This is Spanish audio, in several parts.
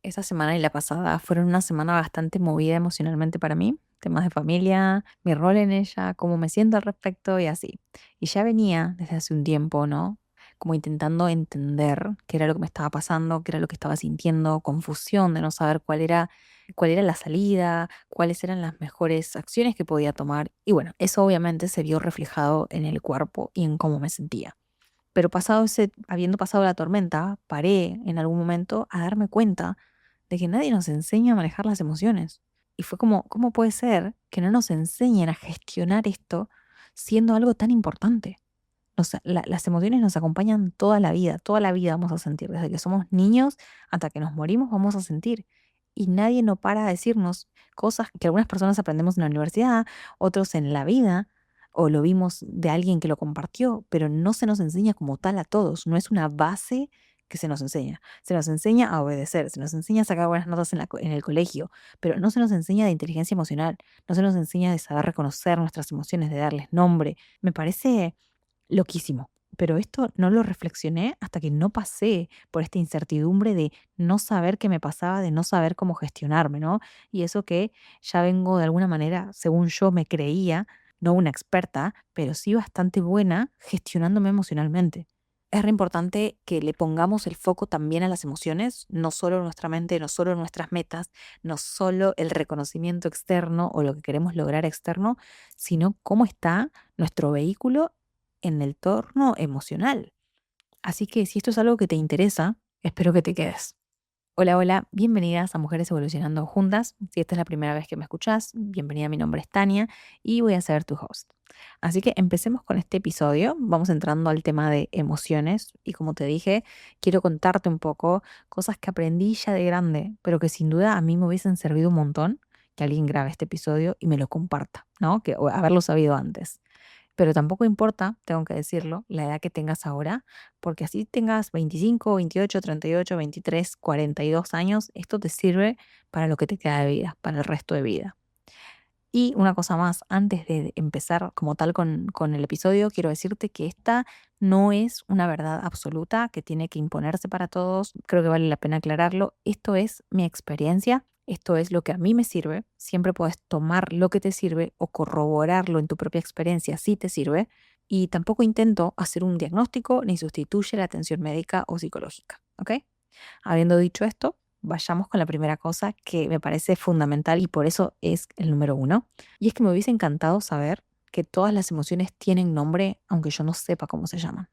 Esta semana y la pasada fueron una semana bastante movida emocionalmente para mí. Temas de familia, mi rol en ella, cómo me siento al respecto y así. Y ya venía desde hace un tiempo, ¿no? Como intentando entender qué era lo que me estaba pasando, qué era lo que estaba sintiendo, confusión de no saber cuál era la salida, cuáles eran las mejores acciones que podía tomar. Y bueno, eso obviamente se vio reflejado en el cuerpo y en cómo me sentía. Pero habiendo pasado la tormenta, paré en algún momento a darme cuenta de que nadie nos enseña a manejar las emociones. Y fue como, ¿cómo puede ser que no nos enseñen a gestionar esto siendo algo tan importante? Las emociones nos acompañan toda la vida vamos a sentir, desde que somos niños hasta que nos morimos vamos a sentir. Y nadie no para de decirnos cosas que algunas personas aprendemos en la universidad, otros en la vida, o lo vimos de alguien que lo compartió, pero no se nos enseña como tal a todos, no es una base que se nos enseña. Se nos enseña a obedecer, se nos enseña a sacar buenas notas en el colegio, pero no se nos enseña de inteligencia emocional, no se nos enseña de saber reconocer nuestras emociones, de darles nombre. Me parece loquísimo. Pero esto no lo reflexioné hasta que no pasé por esta incertidumbre de no saber qué me pasaba, de no saber cómo gestionarme, ¿no? Y eso que ya vengo de alguna manera, según yo me creía, no una experta, pero sí bastante buena gestionándome emocionalmente. Es re importante que le pongamos el foco también a las emociones, no solo nuestra mente, no solo nuestras metas, no solo el reconocimiento externo o lo que queremos lograr externo, sino cómo está nuestro vehículo en el torno emocional. Así que si esto es algo que te interesa, espero que te quedes. Hola, hola, bienvenidas a Mujeres Evolucionando Juntas. Si esta es la primera vez que me escuchás, bienvenida, mi nombre es Tania y voy a ser tu host. Así que empecemos con este episodio. Vamos entrando al tema de emociones y como te dije, quiero contarte un poco cosas que aprendí ya de grande, pero que sin duda a mí me hubiesen servido un montón que alguien grabe este episodio y me lo comparta, ¿no? Que o haberlo sabido antes. Pero tampoco importa, tengo que decirlo, la edad que tengas ahora, porque así tengas 25, 28, 38, 23, 42 años, esto te sirve para lo que te queda de vida, para el resto de vida. Y una cosa más, antes de empezar como tal con el episodio, quiero decirte que esta no es una verdad absoluta que tiene que imponerse para todos. Creo que vale la pena aclararlo. Esto es mi experiencia, esto es lo que a mí me sirve. Siempre puedes tomar lo que te sirve o corroborarlo en tu propia experiencia si te sirve. Y tampoco intento hacer un diagnóstico ni sustituye la atención médica o psicológica. ¿Ok? Habiendo dicho esto, vayamos con la primera cosa que me parece fundamental y por eso es el número uno. Y es que me hubiese encantado saber que todas las emociones tienen nombre, aunque yo no sepa cómo se llaman.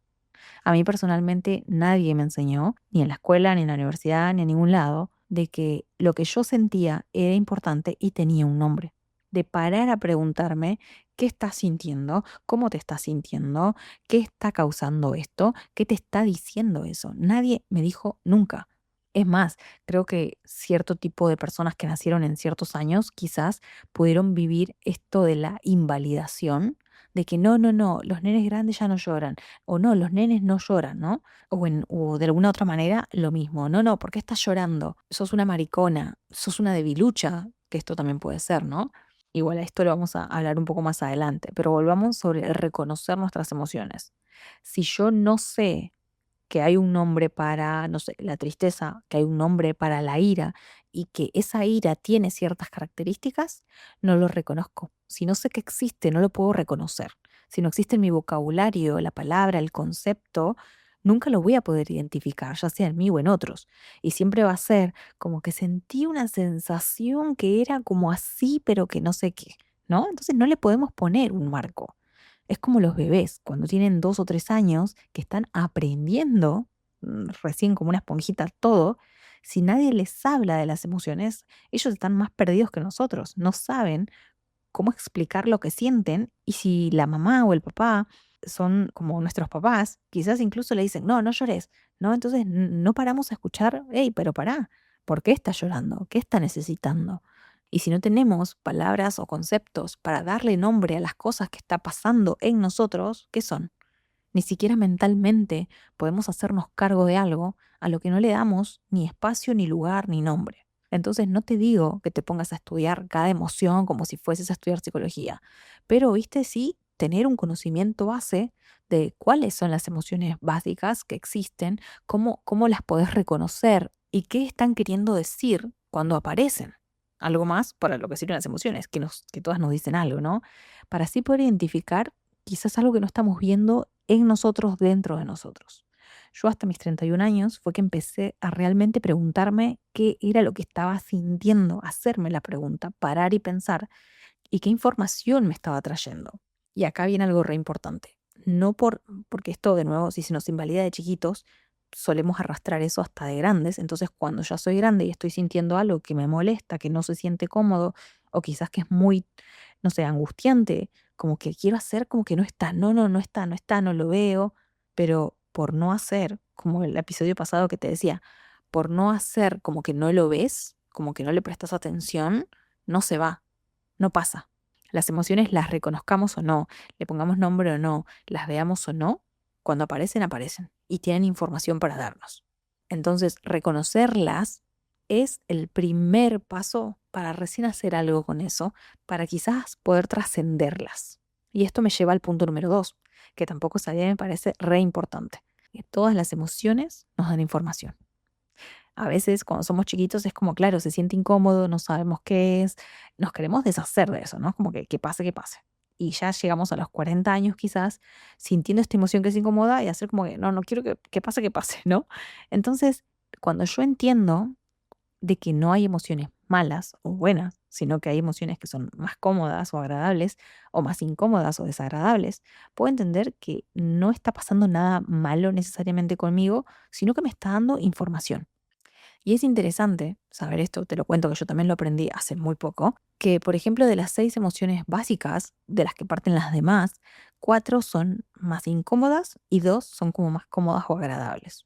A mí personalmente nadie me enseñó, ni en la escuela, ni en la universidad, ni en ningún lado, de que lo que yo sentía era importante y tenía un nombre. De parar a preguntarme qué estás sintiendo, cómo te estás sintiendo, qué está causando esto, qué te está diciendo eso. Nadie me dijo nunca. Es más, creo que cierto tipo de personas que nacieron en ciertos años quizás pudieron vivir esto de la invalidación, de que no, no, no, los nenes grandes ya no lloran, o no, los nenes no lloran, ¿no? O de alguna otra manera lo mismo, no, no, ¿por qué estás llorando? Sos una maricona, sos una debilucha, que esto también puede ser, ¿no? Igual a esto lo vamos a hablar un poco más adelante, pero volvamos sobre el reconocer nuestras emociones. Si yo no sé que hay un nombre para, no sé, la tristeza, que hay un nombre para la ira y que esa ira tiene ciertas características, no lo reconozco. Si no sé que existe, no lo puedo reconocer. Si no existe en mi vocabulario la palabra, el concepto, nunca lo voy a poder identificar, ya sea en mí o en otros. Y siempre va a ser como que sentí una sensación que era como así, pero que no sé qué, ¿no? Entonces no le podemos poner un marco. Es como los bebés, cuando tienen 2 o 3 años, que están aprendiendo, recién como una esponjita todo, si nadie les habla de las emociones, ellos están más perdidos que nosotros, no saben cómo explicar lo que sienten y si la mamá o el papá son como nuestros papás, quizás incluso le dicen, no, no llores, ¿no? Entonces no paramos a escuchar, hey, pero pará, ¿por qué está llorando? ¿Qué está necesitando? Y si no tenemos palabras o conceptos para darle nombre a las cosas que está pasando en nosotros, ¿qué son? Ni siquiera mentalmente podemos hacernos cargo de algo a lo que no le damos ni espacio, ni lugar, ni nombre. Entonces no te digo que te pongas a estudiar cada emoción como si fueses a estudiar psicología, pero, viste, sí tener un conocimiento base de cuáles son las emociones básicas que existen, cómo las podés reconocer y qué están queriendo decir cuando aparecen. Algo más para lo que sirven las emociones, que todas nos dicen algo, ¿no? Para así poder identificar quizás algo que no estamos viendo en nosotros, dentro de nosotros. Yo hasta mis 31 años fue que empecé a realmente preguntarme qué era lo que estaba sintiendo, hacerme la pregunta, parar y pensar y qué información me estaba trayendo. Y acá viene algo re importante. No porque esto, de nuevo, si se nos invalida de chiquitos, solemos arrastrar eso hasta de grandes. Entonces, cuando ya soy grande y estoy sintiendo algo que me molesta, que no se siente cómodo, o quizás que es muy, no sé, angustiante, como que quiero hacer como que no está, no está, no está, no lo veo, pero por no hacer, como el episodio pasado que te decía, por no hacer como que no lo ves, como que no le prestas atención, no se va, no pasa. Las emociones las reconozcamos o no, le pongamos nombre o no, las veamos o no, cuando aparecen, aparecen y tienen información para darnos. Entonces, reconocerlas es el primer paso para recién hacer algo con eso, para quizás poder trascenderlas. Y esto me lleva al punto número 2, que tampoco sabía, me parece re importante. Que todas las emociones nos dan información. A veces cuando somos chiquitos es como, claro, se siente incómodo, no sabemos qué es, nos queremos deshacer de eso, ¿no? Como que pase, que pase. Y ya llegamos a los 40 años quizás sintiendo esta emoción que es incómoda y hacer como que, no quiero que pase, ¿no? Entonces, cuando yo entiendo de que no hay emociones malas o buenas, sino que hay emociones que son más cómodas o agradables, o más incómodas o desagradables, puedo entender que no está pasando nada malo necesariamente conmigo, sino que me está dando información. Y es interesante saber esto, te lo cuento que yo también lo aprendí hace muy poco, que por ejemplo de las 6 emociones básicas de las que parten las demás, 4 son más incómodas y 2 son como más cómodas o agradables.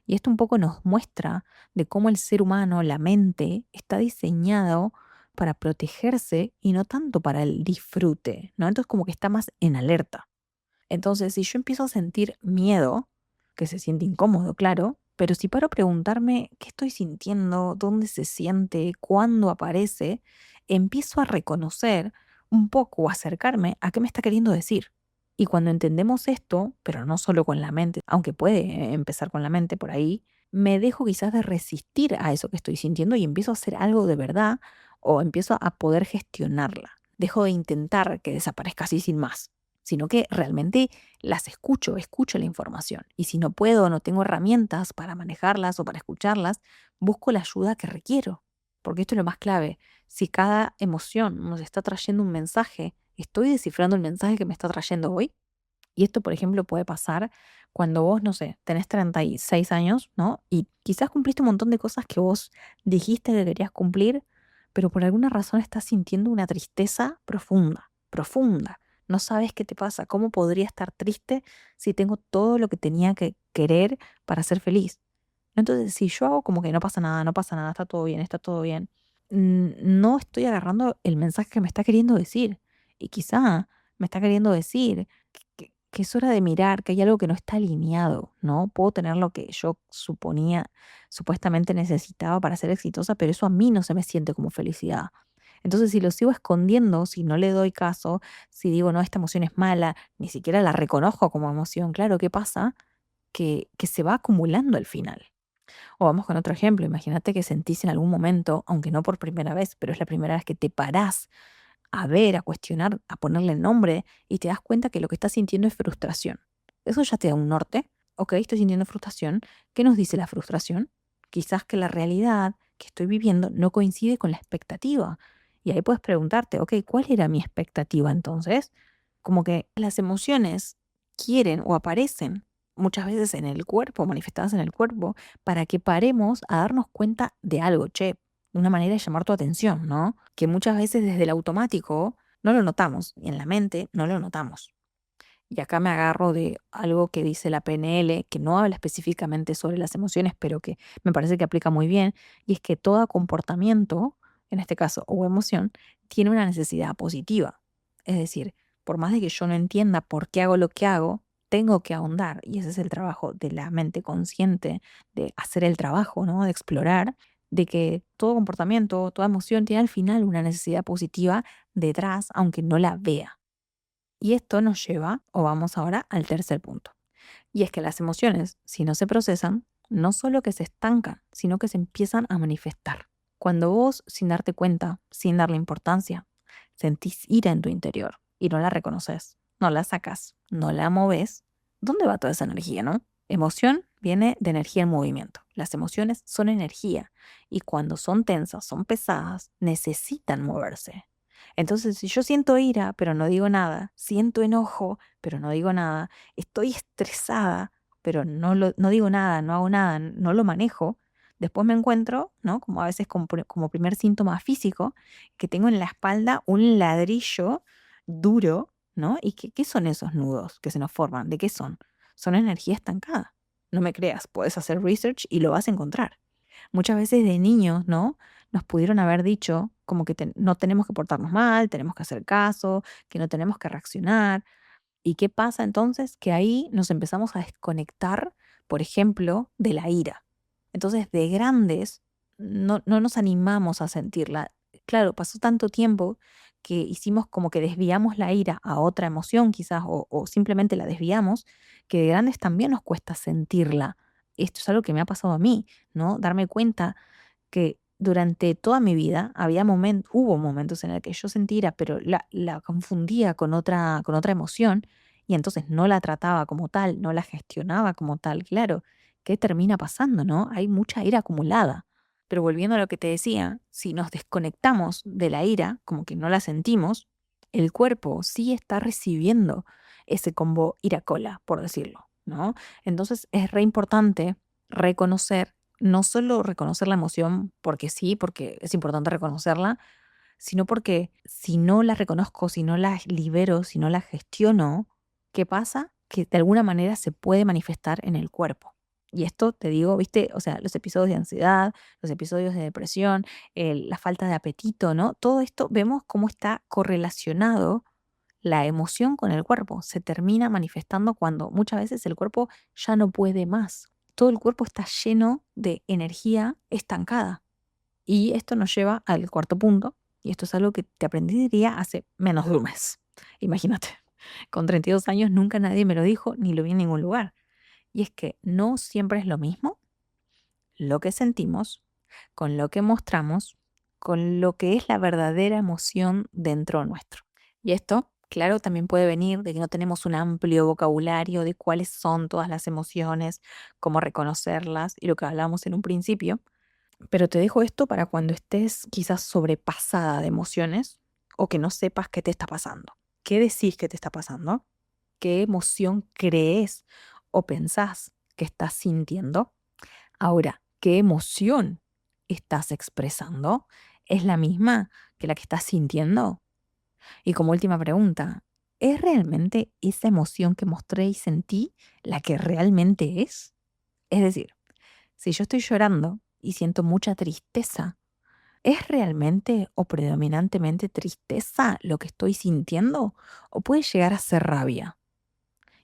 Y esto un poco nos muestra de cómo el ser humano, la mente, está diseñado para protegerse y no tanto para el disfrute, ¿no? Entonces como que está más en alerta. Entonces, si yo empiezo a sentir miedo, que se siente incómodo, claro, pero si paro a preguntarme qué estoy sintiendo, dónde se siente, cuándo aparece, empiezo a reconocer un poco o acercarme a qué me está queriendo decir. Y cuando entendemos esto, pero no solo con la mente, aunque puede empezar con la mente por ahí, me dejo quizás de resistir a eso que estoy sintiendo y empiezo a hacer algo de verdad o empiezo a poder gestionarla. Dejo de intentar que desaparezca así sin más, sino que realmente las escucho la información. Y si no puedo, no tengo herramientas para manejarlas o para escucharlas, busco la ayuda que requiero. Porque esto es lo más clave. Si cada emoción nos está trayendo un mensaje, estoy descifrando el mensaje que me está trayendo hoy. Y esto, por ejemplo, puede pasar cuando vos, no sé, tenés 36 años, ¿no? Y quizás cumpliste un montón de cosas que vos dijiste que querías cumplir, pero por alguna razón estás sintiendo una tristeza profunda, profunda. No sabes qué te pasa, cómo podría estar triste si tengo todo lo que tenía que querer para ser feliz. Entonces, si yo hago como que no pasa nada, no pasa nada, está todo bien, no estoy agarrando el mensaje que me está queriendo decir. Y quizá me está queriendo decir que es hora de mirar, que hay algo que no está alineado, ¿no? Puedo tener lo que yo supuestamente necesitaba para ser exitosa, pero eso a mí no se me siente como felicidad. Entonces, si lo sigo escondiendo, si no le doy caso, si digo, no, esta emoción es mala, ni siquiera la reconozco como emoción, claro, ¿qué pasa? Que se va acumulando al final. O vamos con otro ejemplo, imagínate que sentís en algún momento, aunque no por primera vez, pero es la primera vez que te parás a ver, a cuestionar, a ponerle nombre y te das cuenta que lo que estás sintiendo es frustración. Eso ya te da un norte. Ok, estoy sintiendo frustración. ¿Qué nos dice la frustración? Quizás que la realidad que estoy viviendo no coincide con la expectativa. Y ahí puedes preguntarte, ok, ¿cuál era mi expectativa entonces? Como que las emociones quieren o aparecen muchas veces en el cuerpo, manifestadas en el cuerpo, para que paremos a darnos cuenta de algo, che, una manera de llamar tu atención, ¿no? Que muchas veces desde el automático no lo notamos y en la mente no lo notamos. Y acá me agarro de algo que dice la PNL, que no habla específicamente sobre las emociones, pero que me parece que aplica muy bien, y es que todo comportamiento, en este caso, o emoción, tiene una necesidad positiva. Es decir, por más de que yo no entienda por qué hago lo que hago, tengo que ahondar, y ese es el trabajo de la mente consciente, de hacer el trabajo, ¿no? De explorar, de que todo comportamiento, toda emoción tiene al final una necesidad positiva detrás, aunque no la vea. Y esto nos lleva, o vamos ahora, al tercer punto. Y es que las emociones, si no se procesan, no solo que se estancan, sino que se empiezan a manifestar. Cuando vos, sin darte cuenta, sin darle importancia, sentís ira en tu interior y no la reconoces, no la sacas, no la moves, ¿dónde va toda esa energía, no? Emoción viene de energía en movimiento. Las emociones son energía y cuando son tensas, son pesadas, necesitan moverse. Entonces, si yo siento ira, pero no digo nada, siento enojo, pero no digo nada, estoy estresada, pero no digo nada, no hago nada, no lo manejo, después me encuentro, ¿no? Como a veces como primer síntoma físico, que tengo en la espalda un ladrillo duro, ¿no? ¿Y qué son esos nudos que se nos forman? ¿De qué son? Son energía estancada. No me creas, puedes hacer research y lo vas a encontrar. Muchas veces de niños, ¿no? Nos pudieron haber dicho como que no tenemos que portarnos mal, tenemos que hacer caso, que no tenemos que reaccionar. ¿Y qué pasa entonces? Que ahí nos empezamos a desconectar, por ejemplo, de la ira. Entonces, de grandes, no nos animamos a sentirla. Claro, pasó tanto tiempo que hicimos como que desviamos la ira a otra emoción quizás, o simplemente la desviamos, que de grandes también nos cuesta sentirla. Esto es algo que me ha pasado a mí, ¿no? Darme cuenta que durante toda mi vida hubo momentos en el que yo sentí ira, pero la confundía con otra emoción y entonces no la trataba como tal, no la gestionaba como tal. Claro, ¿qué termina pasando, no? Hay mucha ira acumulada. Pero volviendo a lo que te decía, si nos desconectamos de la ira, como que no la sentimos, el cuerpo sí está recibiendo ese combo ira-cola, por decirlo, ¿no? Entonces es re importante reconocer, no solo reconocer la emoción porque sí, porque es importante reconocerla, sino porque si no la reconozco, si no la libero, si no la gestiono, ¿qué pasa? Que de alguna manera se puede manifestar en el cuerpo. Y esto te digo, viste, o sea, los episodios de ansiedad, los episodios de depresión, la falta de apetito, ¿no? Todo esto vemos cómo está correlacionado la emoción con el cuerpo. Se termina manifestando cuando muchas veces el cuerpo ya no puede más. Todo el cuerpo está lleno de energía estancada. Y esto nos lleva al cuarto punto, y esto es algo que te aprendí, diría, hace menos de un mes. Imagínate, con 32 años nunca nadie me lo dijo ni lo vi en ningún lugar. Y es que no siempre es lo mismo lo que sentimos con lo que mostramos, con lo que es la verdadera emoción dentro nuestro. Y esto, claro, también puede venir de que no tenemos un amplio vocabulario de cuáles son todas las emociones, cómo reconocerlas y lo que hablamos en un principio. Pero te dejo esto para cuando estés quizás sobrepasada de emociones o que no sepas qué te está pasando. ¿Qué decís que te está pasando? ¿Qué emoción crees o pensás que estás sintiendo? Ahora, ¿qué emoción estás expresando? ¿Es la misma que la que estás sintiendo? Y como última pregunta, ¿es realmente esa emoción que mostré y sentí la que realmente es? Es decir, si yo estoy llorando y siento mucha tristeza, ¿es realmente o predominantemente tristeza lo que estoy sintiendo? ¿O puede llegar a ser rabia?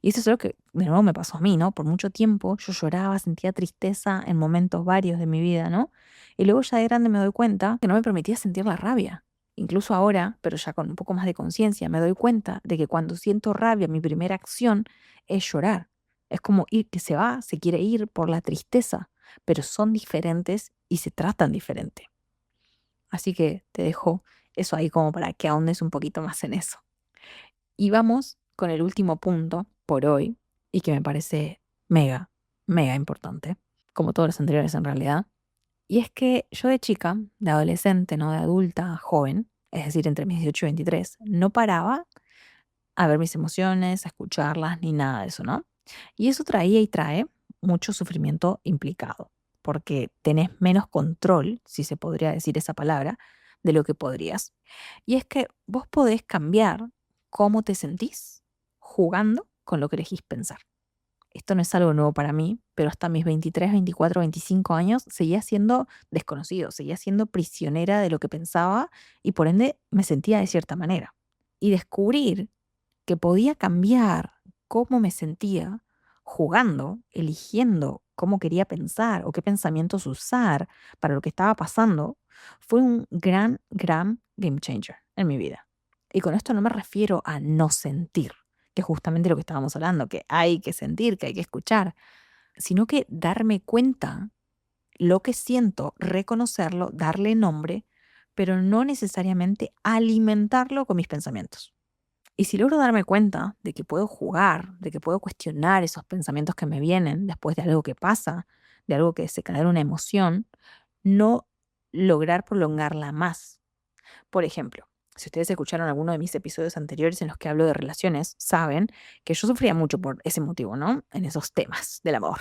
Y eso es algo que de nuevo me pasó a mí, ¿no? Por mucho tiempo yo lloraba, sentía tristeza en momentos varios de mi vida, ¿no? Y luego ya de grande me doy cuenta que no me permitía sentir la rabia. Incluso ahora, pero ya con un poco más de conciencia, me doy cuenta de que cuando siento rabia, mi primera acción es llorar. Es como ir que se va, se quiere ir por la tristeza, pero son diferentes y se tratan diferente. Así que te dejo eso ahí como para que ahondes un poquito más en eso. Y vamos con el último punto por hoy y que me parece mega, mega importante, como todos los anteriores en realidad. Y es que yo de chica, de adolescente, no de adulta, joven, es decir, entre mis 18 y 23, no paraba a ver mis emociones, a escucharlas, ni nada de eso, ¿no? Y eso traía y trae mucho sufrimiento implicado, porque tenés menos control, si se podría decir esa palabra, de lo que podrías. Y es que vos podés cambiar cómo te sentís jugando con lo que elegís pensar. Esto no es algo nuevo para mí, pero hasta mis 23, 24, 25 años seguía siendo desconocido, seguía siendo prisionera de lo que pensaba y por ende me sentía de cierta manera. Y descubrir que podía cambiar cómo me sentía jugando, eligiendo cómo quería pensar o qué pensamientos usar para lo que estaba pasando, fue un gran, gran game changer en mi vida. Y con esto no me refiero a no sentir, que es justamente lo que estábamos hablando, que hay que sentir, que hay que escuchar. sino que darme cuenta lo que siento, reconocerlo, darle nombre, pero no necesariamente alimentarlo con mis pensamientos. Y si logro darme cuenta de que puedo jugar, de que puedo cuestionar esos pensamientos que me vienen después de algo que pasa, de algo que desencadena una emoción, no lograr prolongarla más. Por ejemplo, si ustedes escucharon alguno de mis episodios anteriores en los que hablo de relaciones, saben que yo sufría mucho por ese motivo, ¿no? En esos temas del amor.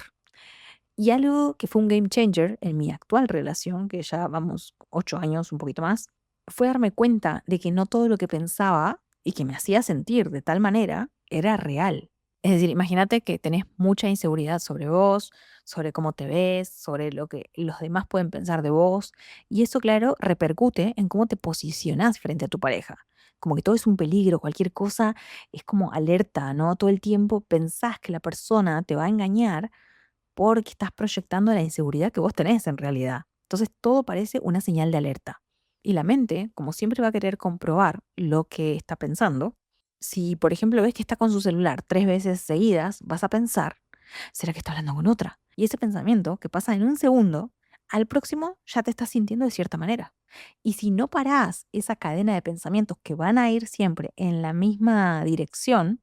Y algo que fue un game changer en mi actual relación, que ya vamos 8 años, un poquito más, fue darme cuenta de que no todo lo que pensaba y que me hacía sentir de tal manera era real. Es decir, imagínate que tenés mucha inseguridad sobre vos, sobre cómo te ves, sobre lo que los demás pueden pensar de vos, y eso, claro, repercute en cómo te posicionás frente a tu pareja. Como que todo es un peligro, cualquier cosa es como alerta, ¿no? Todo el tiempo pensás que la persona te va a engañar porque estás proyectando la inseguridad que vos tenés en realidad. Entonces todo parece una señal de alerta. Y la mente, como siempre va a querer comprobar lo que está pensando, si por ejemplo ves que está con su celular 3 veces seguidas, vas a pensar, ¿será que está hablando con otra? Y ese pensamiento que pasa en un segundo, al próximo ya te estás sintiendo de cierta manera. Y si no parás esa cadena de pensamientos que van a ir siempre en la misma dirección,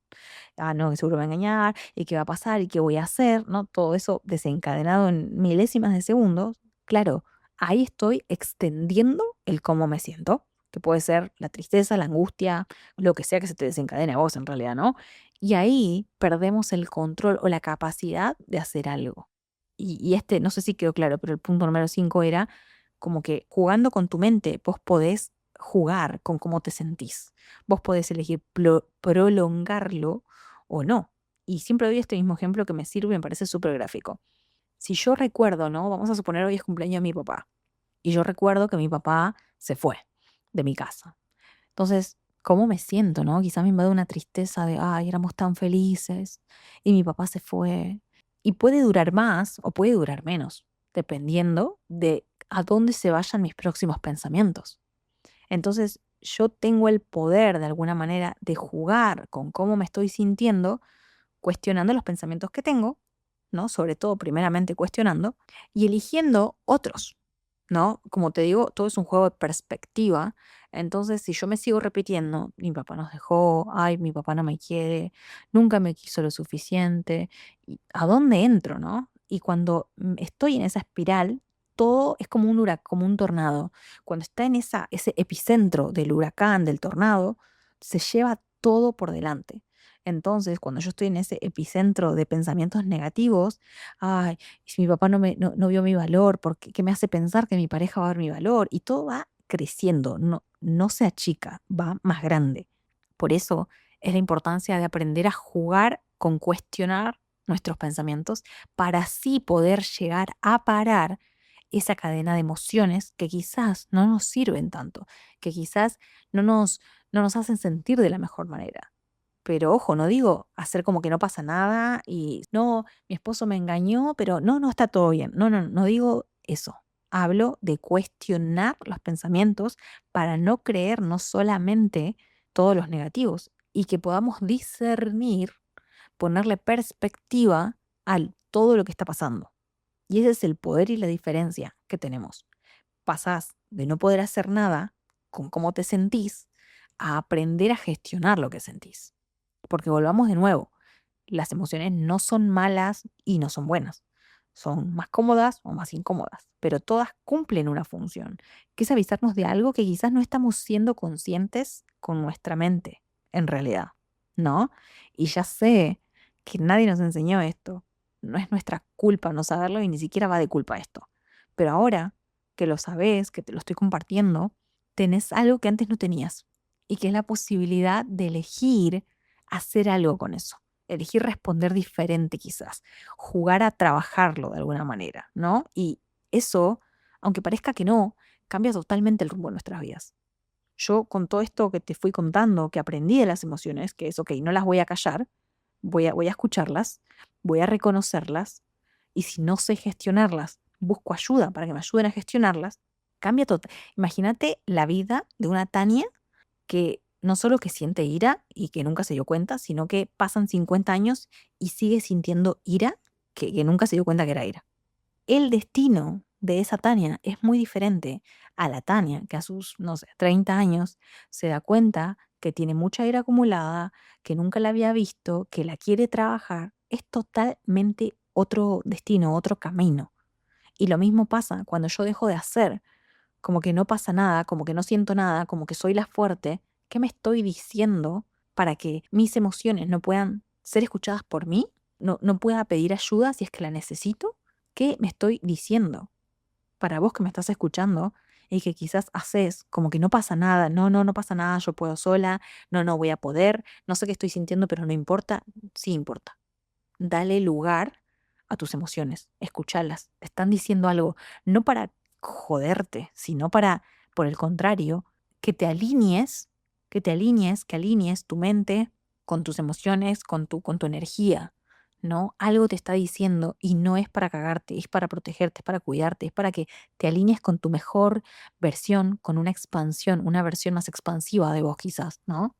no, que seguro me va a engañar, y qué va a pasar, y qué voy a hacer, ¿no? Todo eso desencadenado en milésimas de segundos. Claro, ahí estoy extendiendo el cómo me siento, que puede ser la tristeza, la angustia, lo que sea que se te desencadene a vos en realidad, ¿no? Y ahí perdemos el control o la capacidad de hacer algo. Y este, no sé si quedó claro, pero el punto número 5 era como que jugando con tu mente, vos podés jugar con cómo te sentís. Vos podés elegir prolongarlo o no. Y siempre doy este mismo ejemplo que me sirve y me parece súper gráfico. Si yo recuerdo, ¿no? Vamos a suponer hoy es cumpleaños de mi papá. Y yo recuerdo que mi papá se fue de mi casa. Entonces, ¿cómo me siento, no? Quizá me invade una tristeza de, ay, éramos tan felices y mi papá se fue. Y puede durar más o puede durar menos, dependiendo de a dónde se vayan mis próximos pensamientos. Entonces, yo tengo el poder de alguna manera de jugar con cómo me estoy sintiendo cuestionando los pensamientos que tengo, ¿no? Sobre todo, primeramente cuestionando y eligiendo otros, ¿no? Como te digo, todo es un juego de perspectiva. Entonces, si yo me sigo repitiendo, mi papá nos dejó, ay, mi papá no me quiere, nunca me quiso lo suficiente, ¿a dónde entro, no? Y cuando estoy en esa espiral, todo es como un huracán, como un tornado. Cuando está en ese epicentro del huracán, del tornado, se lleva todo por delante. Entonces, cuando yo estoy en ese epicentro de pensamientos negativos, ay, y si mi papá no vio mi valor, ¿qué me hace pensar que mi pareja va a ver mi valor? Y todo va creciendo, no se achica, va más grande. Por eso es la importancia de aprender a jugar con cuestionar nuestros pensamientos para así poder llegar a parar esa cadena de emociones que quizás no nos sirven tanto, que quizás no nos, no nos hacen sentir de la mejor manera. Pero ojo, no digo hacer como que no pasa nada y no, mi esposo me engañó, pero no, no está todo bien. No digo eso. Hablo de cuestionar los pensamientos para no creer no solamente todos los negativos y que podamos discernir, ponerle perspectiva a todo lo que está pasando. Y ese es el poder y la diferencia que tenemos. Pasás de no poder hacer nada con cómo te sentís a aprender a gestionar lo que sentís. Porque volvamos de nuevo, las emociones no son malas y no son buenas. Son más cómodas o más incómodas, pero todas cumplen una función, que es avisarnos de algo que quizás no estamos siendo conscientes con nuestra mente, en realidad, ¿no? Y ya sé que nadie nos enseñó esto. No es nuestra culpa no saberlo y ni siquiera va de culpa esto. Pero ahora que lo sabes, que te lo estoy compartiendo, tenés algo que antes no tenías y que es la posibilidad de elegir hacer algo con eso, elegir responder diferente quizás, jugar a trabajarlo de alguna manera, ¿no? Y eso, aunque parezca que no, cambia totalmente el rumbo de nuestras vidas. Yo con todo esto que te fui contando, que aprendí de las emociones, que es, ok, no las voy a callar, voy a escucharlas, voy a reconocerlas, y si no sé gestionarlas, busco ayuda para que me ayuden a gestionarlas, cambia todo. Imagínate la vida de una Tania que no solo que siente ira y que nunca se dio cuenta, sino que pasan 50 años y sigue sintiendo ira que nunca se dio cuenta que era ira. El destino de esa Tania es muy diferente a la Tania que a sus, no sé, 30 años se da cuenta que tiene mucha ira acumulada, que nunca la había visto, que la quiere trabajar. Es totalmente otro destino, otro camino. Y lo mismo pasa cuando yo dejo de hacer, como que no pasa nada, como que no siento nada, como que soy la fuerte. ¿Qué me estoy diciendo para que mis emociones no puedan ser escuchadas por mí? No pueda pedir ayuda si es que la necesito. ¿Qué me estoy diciendo? Para vos que me estás escuchando y que quizás haces como que no pasa nada, no pasa nada, yo puedo sola, no voy a poder, no sé qué estoy sintiendo, pero no importa, sí importa. Dale lugar a tus emociones, escúchalas, te están diciendo algo, no para joderte, sino para, por el contrario, que te alinees, que alinees tu mente con tus emociones, con tu energía, ¿no? Algo te está diciendo y no es para cagarte, es para protegerte, es para cuidarte, es para que te alinees con tu mejor versión, con una expansión, una versión más expansiva de vos quizás, ¿no?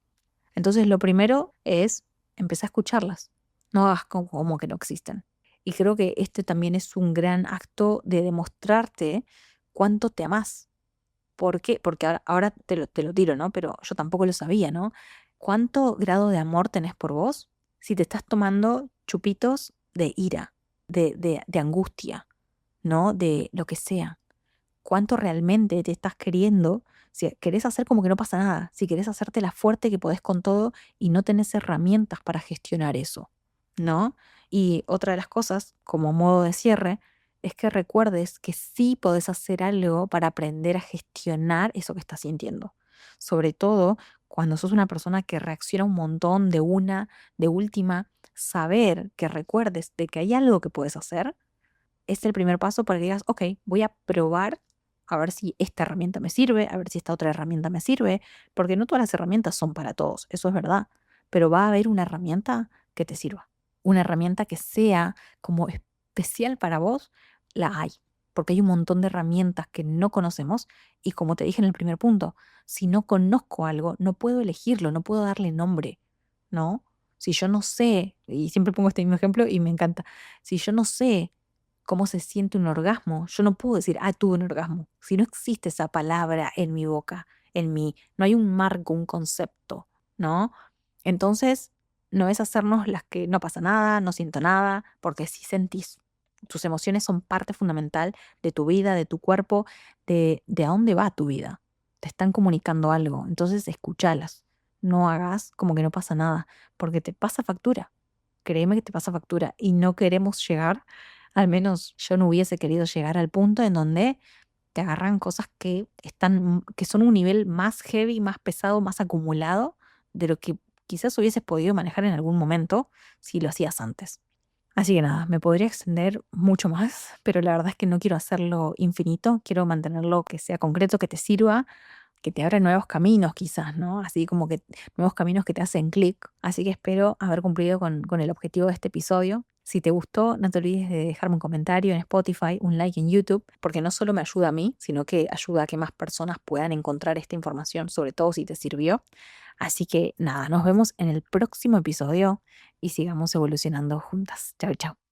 Entonces, lo primero es empezar a escucharlas. No hagas como que no existen. Y creo que este también es un gran acto de demostrarte cuánto te amás. ¿Por qué? Porque ahora te lo tiro, ¿no? Pero yo tampoco lo sabía, ¿no? ¿Cuánto grado de amor tenés por vos si te estás tomando chupitos de ira, de angustia, ¿no? De lo que sea? ¿Cuánto realmente te estás queriendo? Si querés hacer como que no pasa nada, si querés hacerte la fuerte que podés con todo y no tenés herramientas para gestionar eso, ¿no? Y otra de las cosas, como modo de cierre, es que recuerdes que sí podés hacer algo para aprender a gestionar eso que estás sintiendo. Sobre todo cuando sos una persona que reacciona un montón de última, saber que recuerdes de que hay algo que puedes hacer es el primer paso para que digas, ok, voy a probar a ver si esta herramienta me sirve, a ver si esta otra herramienta me sirve, porque no todas las herramientas son para todos, eso es verdad, pero va a haber una herramienta que te sirva, una herramienta que sea como especial para vos, la hay, porque hay un montón de herramientas que no conocemos y como te dije en el primer punto, si no conozco algo, no puedo elegirlo, no puedo darle nombre, ¿no? Si yo no sé, y siempre pongo este mismo ejemplo y me encanta, si yo no sé cómo se siente un orgasmo. Yo no puedo decir, tuve un orgasmo. Si no existe esa palabra en mi boca, no hay un marco, un concepto, ¿no? Entonces, no es hacernos las que no pasa nada, no siento nada, porque si sentís. Tus emociones son parte fundamental de tu vida, de tu cuerpo, de a dónde va tu vida. Te están comunicando algo, entonces escúchalas. No hagas como que no pasa nada, porque te pasa factura. Créeme que te pasa factura y no queremos llegar, al menos yo no hubiese querido llegar al punto en donde te agarran cosas que son un nivel más heavy, más pesado, más acumulado de lo que quizás hubieses podido manejar en algún momento si lo hacías antes. Así que nada, me podría extender mucho más, pero la verdad es que no quiero hacerlo infinito, quiero mantenerlo que sea concreto, que te sirva, que te abra nuevos caminos quizás, ¿no? Así como que nuevos caminos que te hacen clic. Así que espero haber cumplido con el objetivo de este episodio. Si te gustó, no te olvides de dejarme un comentario en Spotify, un like en YouTube, porque no solo me ayuda a mí, sino que ayuda a que más personas puedan encontrar esta información, sobre todo si te sirvió. Así que nada, nos vemos en el próximo episodio y sigamos evolucionando juntas. Chao, chao.